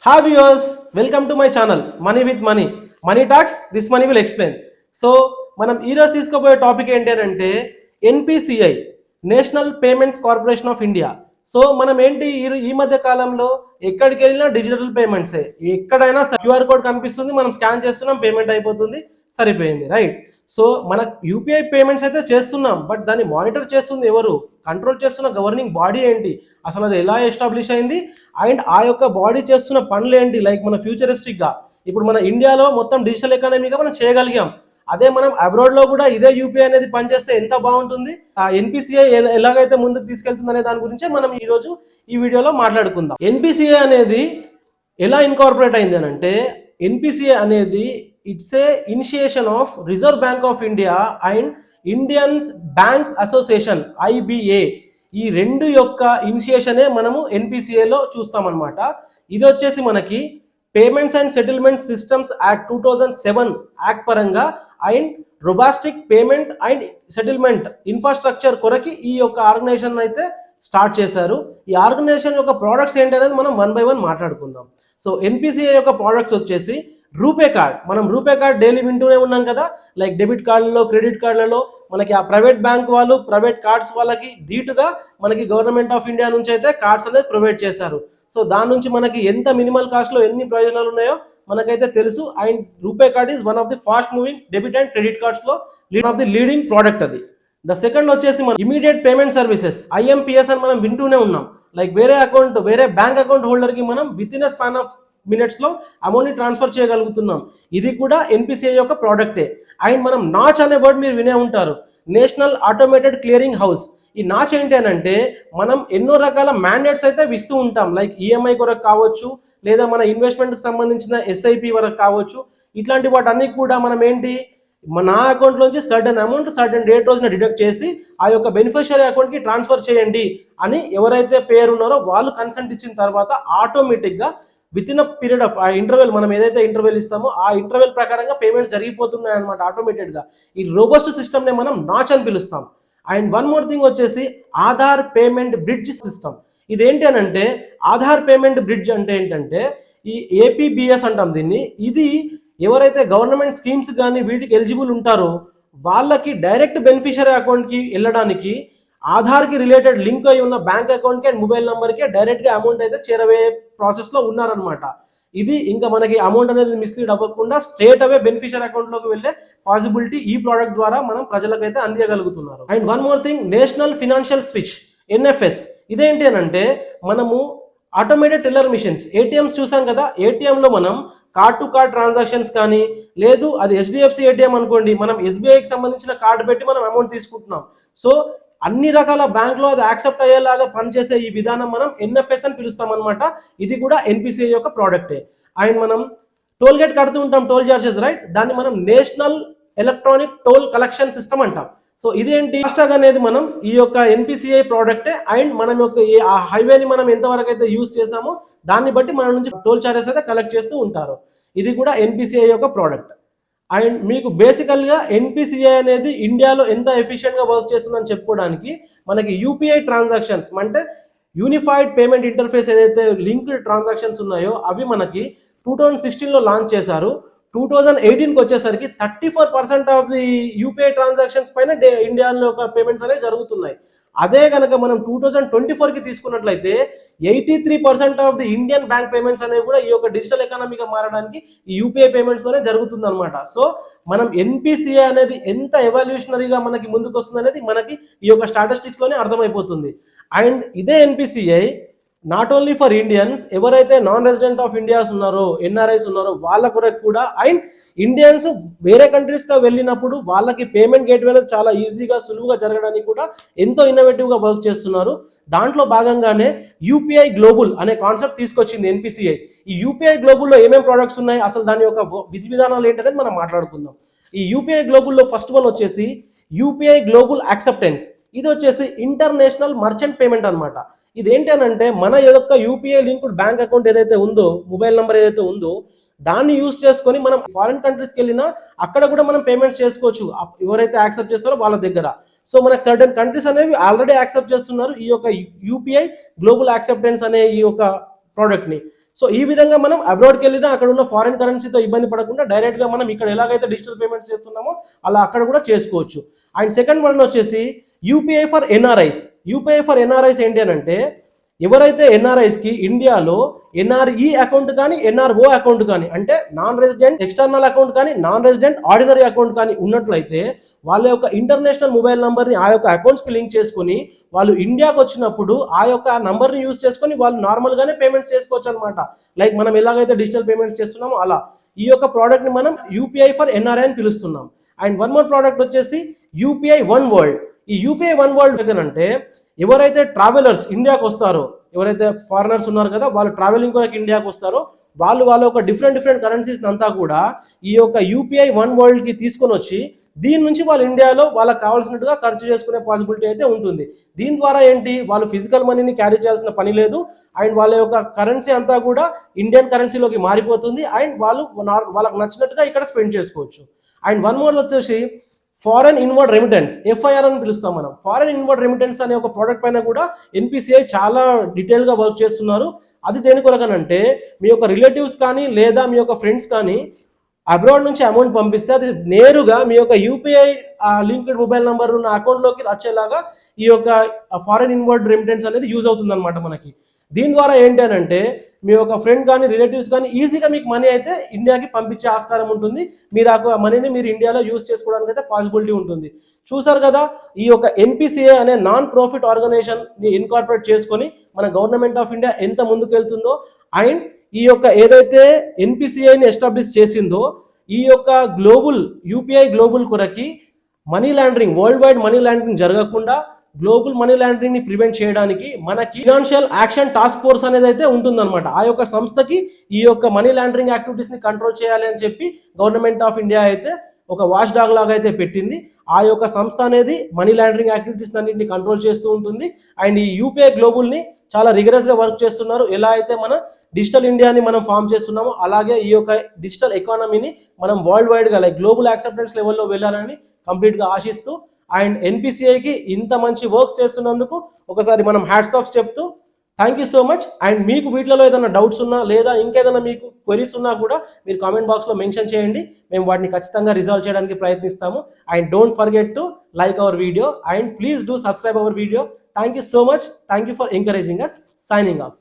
Hi viewers, welcome to my channel Money with Money. Money Talks, this money will explain. So మనం ఈరోజు తీసుకోబోయే topic ఏంటి అంటే NPCI, national payments corporation of India. So మనం ఏంటి ఈ మధ్య కాలంలో ఎక్కడికి వెళ్ళినా డిజిటల్ పేమెంట్సే. ఎక్కడైనా క్యూఆర్ కోడ్ కనిపిస్తుంది, మనం స్కాన్ చేస్తున్నాం, పేమెంట్ అయిపోతుంది, సరిపోయింది, రైట్? సో మన యూపీఐ పేమెంట్స్ అయితే చేస్తున్నాం, బట్ దాన్ని మానిటర్ చేస్తుంది ఎవరు? కంట్రోల్ చేస్తున్న గవర్నింగ్ బాడీ ఏంటి? అసలు అది ఎలా ఎస్టాబ్లిష్ అయింది అండ్ ఆ యొక్క బాడీ చేస్తున్న పనులు ఏంటి? లైక్ మన ఫ్యూచరిస్టిక్గా ఇప్పుడు మన ఇండియాలో మొత్తం డిజిటల్ ఎకానమీగా మనం చేయగలిగాం. అదే మనం అబ్రాడ్లో కూడా ఇదే యూపీఐ అనేది పనిచేస్తే ఎంత బాగుంటుంది, ఆ ఎన్పిసిఐ ఎలాగైతే ముందుకు తీసుకెళ్తుంది అనే దాని గురించే మనం ఈరోజు ఈ వీడియోలో మాట్లాడుకుందాం. ఎన్పిసిఐ అనేది ఎలా ఇన్కార్పొరేట్ అయింది అని అంటే, ఎన్పిసిఐ అనేది it's a initiation of reserve bank of India and Indians banks association IBA. ఈ రెండు యొక్క ఇనిషియేషనే మనము ఎన్పిసిఐలో చూస్తామన్నమాట. ఇది వచ్చేసి మనకి payments and settlement systems act 2007 act పరంగా and robustic payment and settlement infrastructure కొరకి ఈ యొక్క ఆర్గనైజేషన్ అయితే స్టార్ట్ చేశారు. ఈ ఆర్గనైజేషన్ యొక్క ప్రోడక్ట్స్ ఏంటి అనేది మనం వన్ బై వన్ మాట్లాడుకుందాం. సో ఎన్పిసిఐ యొక్క ప్రోడక్ట్స్ వచ్చేసి రూపే కార్డ్. మనం రూపే కార్డ్ డైలీ వింటూనే ఉన్నాం కదా, లైక్ డెబిట్ కార్డులలో, క్రెడిట్ కార్డులలో మనకి ఆ ప్రైవేట్ బ్యాంక్ వాళ్ళు ప్రైవేట్ కార్డ్స్ వాళ్ళకి ధీటుగా మనకి గవర్నమెంట్ ఆఫ్ ఇండియా నుంచి అయితే కార్డ్స్ అనేది ప్రొవైడ్ చేశారు. సో దాని నుంచి మనకి ఎంత మినిమల్ కాస్ట్లో ఎన్ని ప్రయోజనాలు ఉన్నాయో మనకైతే తెలుసు. And RuPay card is one of the fast moving debit and credit కార్డ్స్లో one of the leading product అది. ద సెకండ్ వచ్చేసి మన ఇమీడియట్ పేమెంట్ సర్వీసెస్, ఐఎంపిఎస్ అని మనం వింటూనే ఉన్నాం. లైక్ వేరే బ్యాంక్ అకౌంట్ హోల్డర్కి మనం with in a span of మినిట్స్లో అమౌంట్ని ట్రాన్స్ఫర్ చేయగలుగుతున్నాం. ఇది కూడా ఎన్పిసిఐ యొక్క ప్రోడక్టే. అండ్ మనం నాచ్ అనే వర్డ్ మీరు వినే ఉంటారు, నేషనల్ ఆటోమేటెడ్ క్లియరింగ్ హౌస్. ఈ నాచ్ ఏంటి అని అంటే, మనం ఎన్నో రకాల మ్యాండేట్స్ అయితే ఇస్తూ ఉంటాం, లైక్ ఈఎంఐ కొరకు కావచ్చు, లేదా మన ఇన్వెస్ట్మెంట్కి సంబంధించిన ఎస్ఐపి వరకు కావచ్చు. ఇట్లాంటి వాటన్నీ కూడా మనం ఏంటి, నా అకౌంట్లోంచి సర్టన్ అమౌంట్ సర్టన్ డేట్ రోజున డిడక్ట్ చేసి ఆ యొక్క బెనిఫిషియరీ అకౌంట్కి ట్రాన్స్ఫర్ చేయండి అని ఎవరైతే పేరు ఉన్నారో వాళ్ళు కన్సెంట్ ఇచ్చిన తర్వాత ఆటోమేటిక్గా with in a period of ఆ ఇంటర్వెల్, మనం ఏదైతే ఇంటర్వెల్ ఇస్తామో ఆ ఇంటర్వెల్ ప్రకారంగా పేమెంట్ జరిగిపోతున్నాయి అనమాట ఆటోమేటెడ్గా. ఈ రోబస్ట్ సిస్టమ్నే మనం నాచ్ అని పిలుస్తాం. అండ్ వన్ మోర్ థింగ్ వచ్చేసి ఆధార్ పేమెంట్ బ్రిడ్జ్ సిస్టమ్. ఇదేంటి అని అంటే, ఆధార్ పేమెంట్ బ్రిడ్జ్ అంటే ఏంటంటే ఈ ఏపీబిఎస్ అంటాం దీన్ని. ఇది ఎవరైతే గవర్నమెంట్ స్కీమ్స్ కానీ వీటికి ఎలిజిబుల్ ఉంటారో వాళ్ళకి డైరెక్ట్ బెనిఫిషియరీ అకౌంట్కి వెళ్ళడానికి ఆధార్కి రిలేటెడ్ లింక్ అయి ఉన్న బ్యాంక్ అకౌంట్కి అండ్ మొబైల్ నెంబర్కి డైరెక్ట్గా అమౌంట్ అయితే చేరవే ప్రాసెస్లో ఉన్నారనమాట. ఇది ఇంకా మనకి అమౌంట్ అనేది మిస్లీడ్ అవ్వకుండా స్ట్రేట్ అవే బెనిఫిషియరీ అకౌంట్లోకి వెళ్ళే పాసిబిలిటీ ఈ ప్రోడక్ట్ ద్వారా మనం ప్రజలకైతే అందించగలుగుతున్నారు. And one more thing, national financial switch, NFS. ఇదేంటి అని అంటే, మనము ఆటోమేటెడ్ టెల్లర్ మిషన్స్, ఏటీఎంస్ చూసాం కదా, ఏటీఎంలో మనం కార్డ్ టు కార్డ్ ట్రాన్సాక్షన్స్ కానీ, లేదు అది హెచ్డిఎఫ్సి ఏటీఎం అనుకోండి, మనం ఎస్బీఐకి సంబంధించిన కార్డు పెట్టి మనం అమౌంట్ తీసుకుంటున్నాం. సో అన్ని రకాల బ్యాంక్లో అది యాక్సెప్ట్ అయ్యేలాగా పనిచేసే ఈ విధానం మనం ఎన్ఎఫ్ఎస్ అని పిలుస్తాం అనమాట. ఇది కూడా ఎన్పిసిఐ యొక్క ప్రోడక్టే. అండ్ మనం టోల్ గేట్ కడుతూ ఉంటాం, టోల్ చార్జెస్, రైట్? దాన్ని మనం national electronic toll collection system అంటాం. సో ఇదేంటి, ఫాస్టాగ్ అనేది మనం ఈ యొక్క ఎన్పిసిఐ ప్రోడక్టే. అండ్ మనం యొక్క ఆ హైవేని మనం ఎంతవరకు అయితే యూజ్ చేసామో దాన్ని బట్టి మన నుంచి టోల్ చార్జెస్ అయితే కలెక్ట్ చేస్తూ ఉంటారు. ఇది కూడా ఎన్పిసిఐ యొక్క ప్రోడక్ట్. అండ్ మీకు బేసికల్గా ఎన్పిసిఐ అనేది ఇండియాలో ఎంత ఎఫిషియెంట్గా వర్క్ చేస్తుందని చెప్పుకోవడానికి మనకి యూపీఐ ట్రాన్సాక్షన్స్ అంటే యూనిఫైడ్ పేమెంట్ ఇంటర్ఫేస్ ఏదైతే లింక్డ్ ట్రాన్సాక్షన్స్ ఉన్నాయో అవి మనకి 2016లో లాంచ్ చేశారు. 2018కి వచ్చేసరికి 34% ఆఫ్ ది యూపీఐ ట్రాన్సాక్షన్స్ పైన ఇండియాలో ఒక పేమెంట్స్ అనేవి జరుగుతున్నాయి. అదే కనుక మనం 2024కి తీసుకున్నట్లయితే 83% of the Indian bank payments అనేవి కూడా ఈ యొక్క డిజిటల్ ఎకానమీగా మారడానికి ఈ యూపీఐ పేమెంట్స్లోనే జరుగుతుంది అనమాట. సో మనం ఎన్పిసిఐ అనేది ఎంత ఎవల్యూషనరీగా మనకి ముందుకు వస్తుంది అనేది మనకి ఈ యొక్క స్టాటిస్టిక్స్లోనే అర్థమైపోతుంది. అండ్ ఇదే NPCI not only for Indians, ఎవరైతే నాన్ రెసిడెంట్ ఆఫ్ ఇండియాస్ ఉన్నారో, ఎన్ఆర్ఐస్ ఉన్నారో వాళ్ళ కొరకు కూడా, అండ్ ఇండియన్స్ వేరే కంట్రీస్గా వెళ్ళినప్పుడు వాళ్ళకి పేమెంట్ గేట్వే అనేది చాలా ఈజీగా సులువుగా జరగడానికి కూడా ఎంతో ఇన్నోవేటివ్గా వర్క్ చేస్తున్నారు. దాంట్లో భాగంగానే యూపీఐ గ్లోబల్ అనే కాన్సెప్ట్ తీసుకొచ్చింది ఎన్పిసిఐ. ఈ యూపీఐ గ్లోబల్లో ఏమేమి ప్రోడక్ట్స్ ఉన్నాయి, అసలు దాని యొక్క విధి విధానాలు ఏంటనేది మనం మాట్లాడుకుందాం. ఈ యూపీఐ గ్లోబల్లో ఫస్ట్ వన్ వచ్చేసి యూపీఐ గ్లోబల్ యాక్సెప్టెన్స్. ఇది వచ్చేసి ఇంటర్నేషనల్ మర్చెంట్ పేమెంట్ అనమాట. ఇదేంటి అని అంటే, మన యొక్క యూపీఐ లింక్డ్ బ్యాంక్ అకౌంట్ ఏదైతే ఉందో, మొబైల్ నెంబర్ ఏదైతే ఉందో దాన్ని యూజ్ చేసుకొని మనం ఫారిన్ కంట్రీస్కి వెళ్ళినా అక్కడ కూడా మనం పేమెంట్స్ చేసుకోవచ్చు ఎవరైతే యాక్సెప్ట్ చేస్తారో వాళ్ళ దగ్గర. సో మనకు సర్టెన్ కంట్రీస్ అనేవి ఆల్రెడీ యాక్సెప్ట్ చేస్తున్నారు ఈ యొక్క యూపీఐ గ్లోబల్ యాక్సెప్టెన్స్ అనే ఈ యొక్క ప్రోడక్ట్ని. సో ఈ విధంగా మనం అబ్రాడ్కి వెళ్ళినా అక్కడ ఉన్న ఫారిన్ కరెన్సీతో ఇబ్బంది పడకుండా డైరెక్ట్గా మనం ఇక్కడ ఎలాగైతే డిజిటల్ పేమెంట్స్ చేస్తున్నామో అలా అక్కడ కూడా చేసుకోవచ్చు. అండ్ సెకండ్ వన్ వచ్చేసి UPI for NRIs. UPI for NRIs ఏంటి అని అంటే ఎవరైతే ఎన్ఆర్ఐస్కి ఇండియాలో ఎన్ఆర్ఈ అకౌంట్ కానీ ఎన్ఆర్ఓ అకౌంట్ కానీ అంటే నాన్ రెసిడెంట్ ఎక్స్టర్నల్ అకౌంట్ కానీ నాన్ రెసిడెంట్ ఆర్డినరీ అకౌంట్ కానీ ఉన్నట్లయితే వాళ్ళ యొక్క ఇంటర్నేషనల్ మొబైల్ నంబర్ని ఆ యొక్క అకౌంట్స్కి లింక్ చేసుకుని వాళ్ళు ఇండియాకి వచ్చినప్పుడు ఆ యొక్క నంబర్ని యూస్ చేసుకొని వాళ్ళు నార్మల్గానే పేమెంట్స్ చేసుకోవచ్చు అనమాట. లైక్ మనం ఎలాగైతే డిజిటల్ పేమెంట్స్ చేస్తున్నామో అలా ఈ యొక్క ప్రోడక్ట్ని మనం యూపీఐ ఫర్ ఎన్ఆర్ఐ అని పిలుస్తున్నాం. అండ్ వన్ మోర్ ప్రోడక్ట్ వచ్చేసి యూపీఐ వన్ వరల్డ్. ఈ యూపీఐ వన్ వరల్డ్ అంటే ఎవరైతే ట్రావెలర్స్ ఇండియాకి వస్తారో, ఎవరైతే ఫారినర్స్ ఉన్నారు కదా వాళ్ళు ట్రావెలింగ్ కొరకు ఇండియాకి వస్తారో వాళ్ళ యొక్క డిఫరెంట్ కరెన్సీస్ అంతా కూడా ఈ యొక్క యూపీఐ వన్ వరల్డ్కి తీసుకొని వచ్చి దీని నుంచి వాళ్ళు ఇండియాలో వాళ్ళకి కావాల్సినట్టుగా ఖర్చు చేసుకునే పాసిబిలిటీ అయితే ఉంటుంది. దీని ద్వారా ఏంటి వాళ్ళు ఫిజికల్ మనీని క్యారీ చేయాల్సిన పని లేదు. అండ్ వాళ్ళ యొక్క కరెన్సీ అంతా కూడా ఇండియన్ కరెన్సీలోకి మారిపోతుంది. అండ్ వాళ్ళకి నచ్చినట్టుగా ఇక్కడ స్పెండ్ చేసుకోవచ్చు. అండ్ వన్ మోర్ వచ్చేసి ఫారెన్ ఇన్వర్డ్ రెమిటెన్స్, ఎఫ్ఐఆర్ అని పిలుస్తాం మనం. ఫారెన్ ఇన్వర్డ్ రెమిటెన్స్ అనే ఒక ప్రోడక్ట్ పైన కూడా ఎన్పిసిఐ చాలా డీటెయిల్గా వర్క్ చేస్తున్నారు. అది దేని కొరకనంటే మీ యొక్క రిలేటివ్స్ కానీ లేదా మీ యొక్క ఫ్రెండ్స్ కానీ అబ్రాడ్ నుంచి అమౌంట్ పంపిస్తే అది నేరుగా మీ యొక్క యూపీఐ లింక్డ్ మొబైల్ నెంబర్ ఉన్న అకౌంట్లోకి వచ్చేలాగా ఈ యొక్క ఫారెన్ ఇన్వర్డ్ రెమిటెన్స్ అనేది యూజ్ అవుతుంది అనమాట మనకి. దీని ద్వారా ఏంటి అని అంటే మీ యొక్క ఫ్రెండ్ కానీ రిలేటివ్స్ కానీ ఈజీగా మీకు మనీ అయితే ఇండియాకి పంపించే ఆస్కారం ఉంటుంది. మీరు ఆ మనీని మీరు ఇండియాలో యూజ్ చేసుకోవడానికి అయితే పాసిబిలిటీ ఉంటుంది. చూసారు కదా ఈ యొక్క ఎన్పిసిఐ అనే నాన్ ప్రాఫిట్ ఆర్గనైజేషన్ని ఇన్కార్పొరేట్ చేసుకొని మన గవర్నమెంట్ ఆఫ్ ఇండియా ఎంత ముందుకు వెళ్తుందో అండ్ ఈ యొక్క ఏదైతే ఎన్పిసిఐని ఎస్టాబ్లిష్ చేసిందో ఈ యొక్క గ్లోబల్ యూపీఐ గ్లోబల్ కొరకి money laundering world wide money laundering జరగకుండా గ్లోబల్ మనీ లాండరింగ్ ని ప్రివెంట్ చేయడానికి మనకి ఫినాన్షియల్ యాక్షన్ టాస్క్ ఫోర్స్ అనేది అయితే ఉంటుందన్నమాట. ఆ యొక్క సంస్థకి ఈ యొక్క మనీ లాండరింగ్ యాక్టివిటీస్ ని కంట్రోల్ చేయాలి అని చెప్పి గవర్నమెంట్ ఆఫ్ ఇండియా అయితే ఒక వాచ్ డాగ్ లాగా అయితే పెట్టింది. ఆ యొక్క సంస్థ అనేది మనీ లాండరింగ్ యాక్టివిటీస్ అన్నింటిని కంట్రోల్ చేస్తూ ఉంటుంది. అండ్ ఈ యూపీఐ గ్లోబల్ ని చాలా రిగరస్ గా వర్క్ చేస్తున్నారు. ఎలా అయితే మన డిజిటల్ ఇండియాని మనం ఫామ్ చేస్తున్నామో అలాగే ఈ యొక్క డిజిటల్ ఎకానమీని మనం వరల్డ్ వైడ్ గా లైక్ గ్లోబల్ యాక్సెప్టెన్స్ లెవెల్లో వెళ్ళాలని కంప్లీట్ గా ఆశిస్తూ అండ్ ఎన్పిసిఐకి ఇంత మంచి వర్క్స్ చేస్తున్నందుకు ఒకసారి మనం హ్యాట్స్ ఆఫ్ చెప్తూ thank you so much. And మీకు వీటిలో ఏదైనా డౌట్స్ ఉన్నా లేదా ఇంకేదైనా మీకు క్వెరీస్ ఉన్నా కూడా మీరు కామెంట్ బాక్స్లో మెన్షన్ చేయండి. మేము వాటిని ఖచ్చితంగా రిజాల్వ్ చేయడానికి ప్రయత్నిస్తాము. And don't forget to like our video and please do subscribe our video. Thank you so much. Thank you for encouraging us. Signing of.